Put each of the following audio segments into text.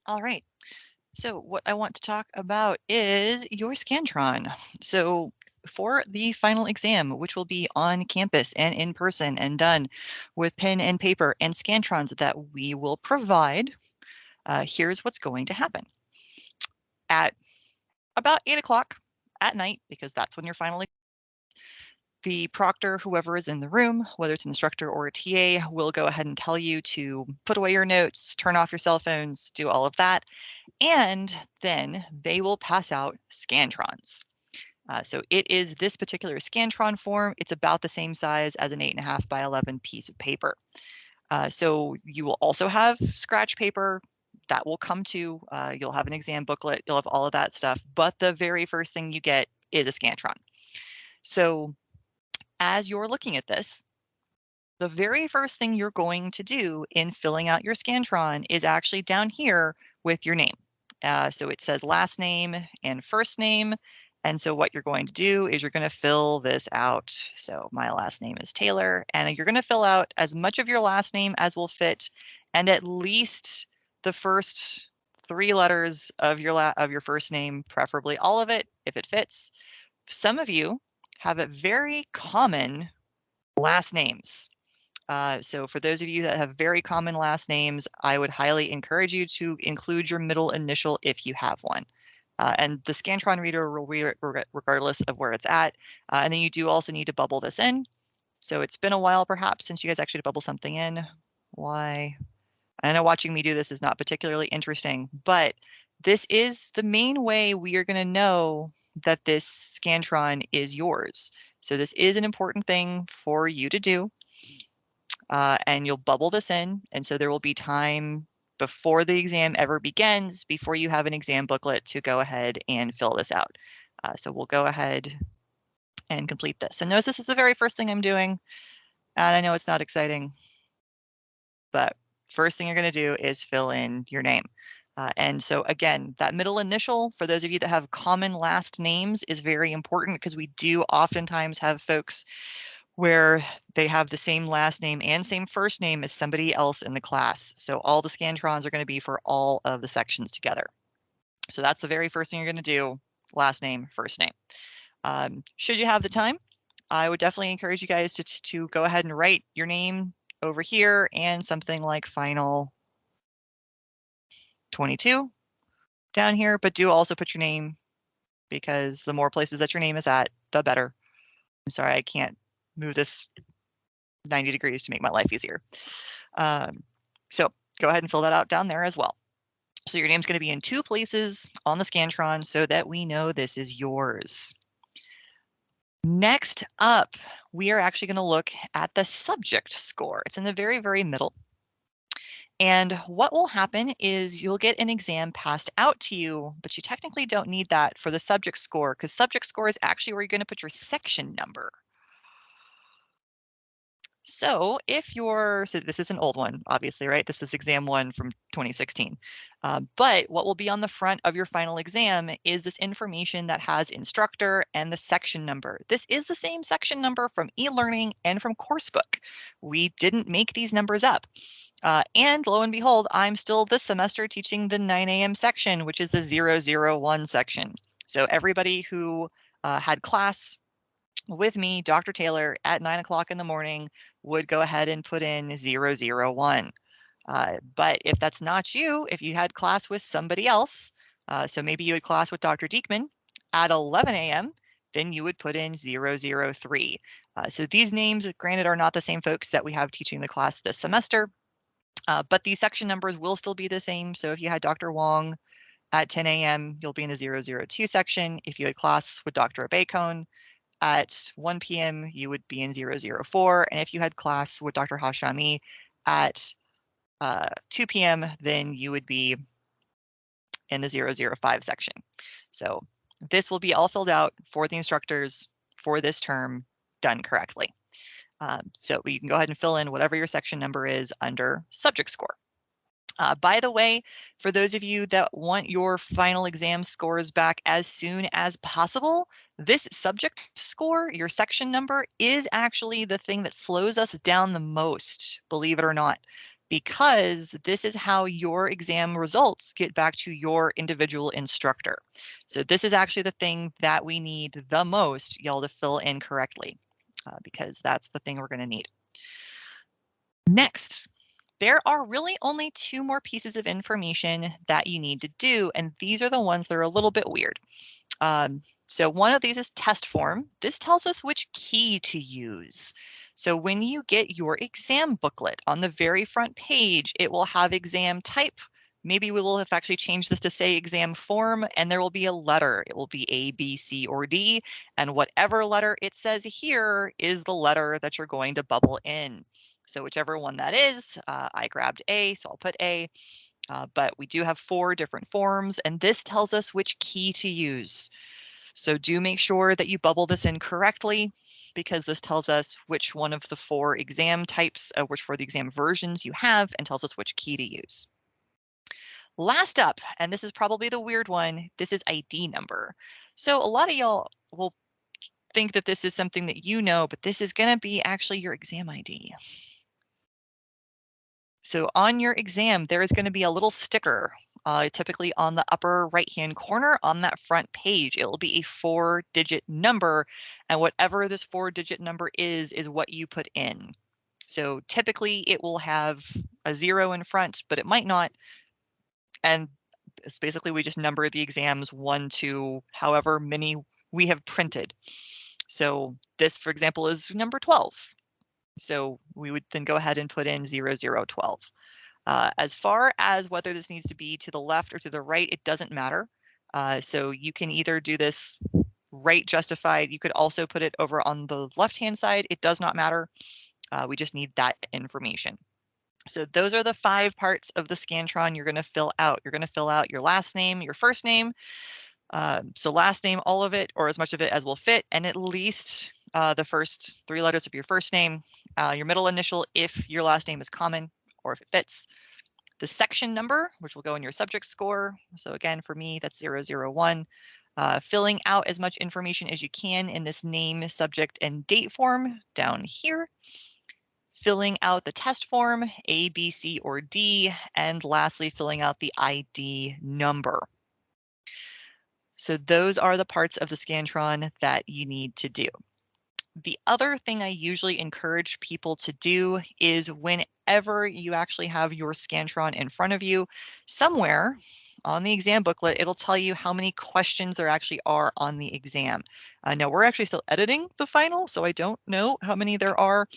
All right. So what I want to talk about is your Scantron. So for the final exam, which will be on campus and in person and done with pen and paper and Scantrons that we will provide, here's what's going to happen. At about 8 o'clock at night, because that's when your final the proctor, whoever is in the room, whether it's an instructor or a TA, will go ahead and tell you to put away your notes, turn off your cell phones, do all of that. And then they will pass out Scantrons. So it is this particular Scantron form. It's about the same size as an 8.5 by 11 piece of paper. So you will also have scratch paper that will come to. You'll have an exam booklet. You'll have all of that stuff. But the very first thing you get is a Scantron. So as you're looking at this, the very first thing you're going to do in filling out your Scantron is actually down here with your name. So it says last name and first name. And so what you're going to do is you're going to fill this out. So my last name is Taylor, and you're going to fill out as much of your last name as will fit, and at least the first 3 letters of your first name, preferably all of it, if it fits. Some of you have a very common last names. So for those of you that have very common last names, I would highly encourage you to include your middle initial if you have one. And the Scantron reader will read it regardless of where it's at. And then you do also need to bubble this in. So it's been a while perhaps since you guys actually bubble something in. Why? I know watching me do this is not particularly interesting, but this is the main way we are going to know that this Scantron is yours. So this is an important thing for you to do. And you'll bubble this in. And so there will be time before the exam ever begins, before you have an exam booklet to go ahead and fill this out. So we'll go ahead and complete this. So notice this is the very first thing I'm doing. And I know it's not exciting, but first thing you're going to do is fill in your name. And so again, that middle initial, for those of you that have common last names, is very important because we do oftentimes have folks where they have the same last name and same first name as somebody else in the class. So all the Scantrons are going to be for all of the sections together. So that's the very first thing you're going to do, last name, first name. Should you have the time, I would definitely encourage you guys to go ahead and write your name over here and something like final 22 down here, but do also put your name, because the more places that your name is at, the better. I'm sorry, I can't move this 90 degrees to make my life easier. So go ahead and fill that out down there as well. So your name's going to be in 2 places on the Scantron so that we know this is yours. Next up, we are actually going to look at the subject score. It's in the very, very middle. And what will happen is you'll get an exam passed out to you, but you technically don't need that for the subject score, because subject score is actually where you're going to put your section number. So so this is an old one, obviously, right? This is exam 1 from 2016. But what will be on the front of your final exam is this information that has instructor and the section number. This is the same section number from e-learning and from coursebook. We didn't make these numbers up. And lo and behold, I'm still this semester teaching the 9 a.m. section, which is the 001 section. So everybody who had class with me, Dr. Taylor, at 9 o'clock in the morning would go ahead and put in 001. But if that's not you, if you had class with somebody else, so maybe you had class with Dr. Diekman at 11 a.m., then you would put in 003. So these names, granted, are not the same folks that we have teaching the class this semester, but these section numbers will still be the same. So if you had Dr. Wong at 10 a.m., you'll be in the 002 section. If you had class with Dr. Abacone at 1 p.m., you would be in 004. And if you had class with Dr. Hashami at 2 p.m., then you would be in the 005 section. So this will be all filled out for the instructors for this term, done correctly. So you can go ahead and fill in whatever your section number is under subject score. By the way, for those of you that want your final exam scores back as soon as possible, this subject score, your section number, is actually the thing that slows us down the most, believe it or not, because this is how your exam results get back to your individual instructor. So this is actually the thing that we need the most, y'all, to fill in correctly, because that's the thing we're going to need. Next, there are really only 2 more pieces of information that you need to do, and these are the ones that are a little bit weird. So one of these is test form. This tells us which key to use. So when you get your exam booklet, on the very front page, it will have exam type. Maybe we will have actually changed this to say exam form, and there will be a letter. It will be A, B, C, or D, and whatever letter it says here is the letter that you're going to bubble in. So whichever one that is, I grabbed A, so I'll put A. But we do have 4 different forms, and this tells us which key to use. So do make sure that you bubble this in correctly, because this tells us which one of the 4 exam types, which for the exam versions you have, and tells us which key to use. Last up, and this is probably the weird one, this is ID number. So a lot of y'all will think that this is something that you know, but this is going to be actually your exam ID. So on your exam, there is going to be a little sticker, typically on the upper right-hand corner on that front page. It will be a 4-digit number, and whatever this 4-digit number is what you put in. So typically it will have a 0 in front, but it might not. And it's basically we just number the exams 1 to however many we have printed. So this, for example, is number 12. So we would then go ahead and put in 0012. As far as whether this needs to be to the left or to the right, it doesn't matter. So you can either do this right justified. You could also put it over on the left-hand side. It does not matter. We just need that information. So those are the 5 parts of the Scantron you're going to fill out. You're going to fill out your last name, your first name. So last name, all of it, or as much of it as will fit, and at least the first 3 letters of your first name, your middle initial if your last name is common or if it fits, the section number, which will go in your subject score. So again, for me, that's 001. Filling out as much information as you can in this name, subject, and date form down here. Filling out the test form, A, B, C, or D, and lastly, filling out the ID number. So those are the parts of the Scantron that you need to do. The other thing I usually encourage people to do is whenever you actually have your Scantron in front of you, somewhere on the exam booklet, it'll tell you how many questions there actually are on the exam. Now, we're actually still editing the final, so I don't know how many there are.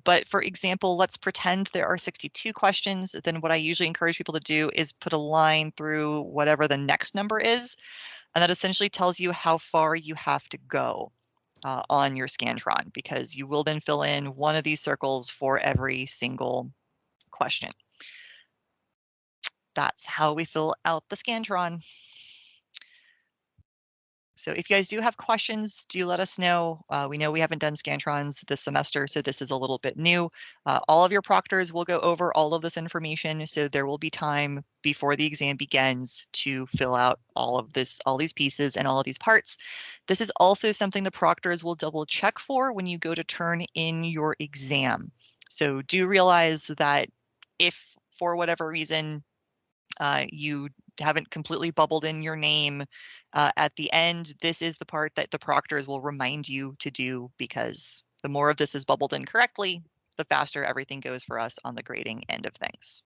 But for example, let's pretend there are 62 questions. Then what I usually encourage people to do is put a line through whatever the next number is. And that essentially tells you how far you have to go on your Scantron, because you will then fill in one of these circles for every single question. That's how we fill out the Scantron. So if you guys do have questions, do let us know. We know we haven't done Scantrons this semester, so this is a little bit new. All of your proctors will go over all of this information, so there will be time before the exam begins to fill out all these pieces and all of these parts. This is also something the proctors will double check for when you go to turn in your exam. So do realize that if for whatever reason you haven't completely bubbled in your name at the end, this is the part that the proctors will remind you to do, because the more of this is bubbled in correctly, the faster everything goes for us on the grading end of things.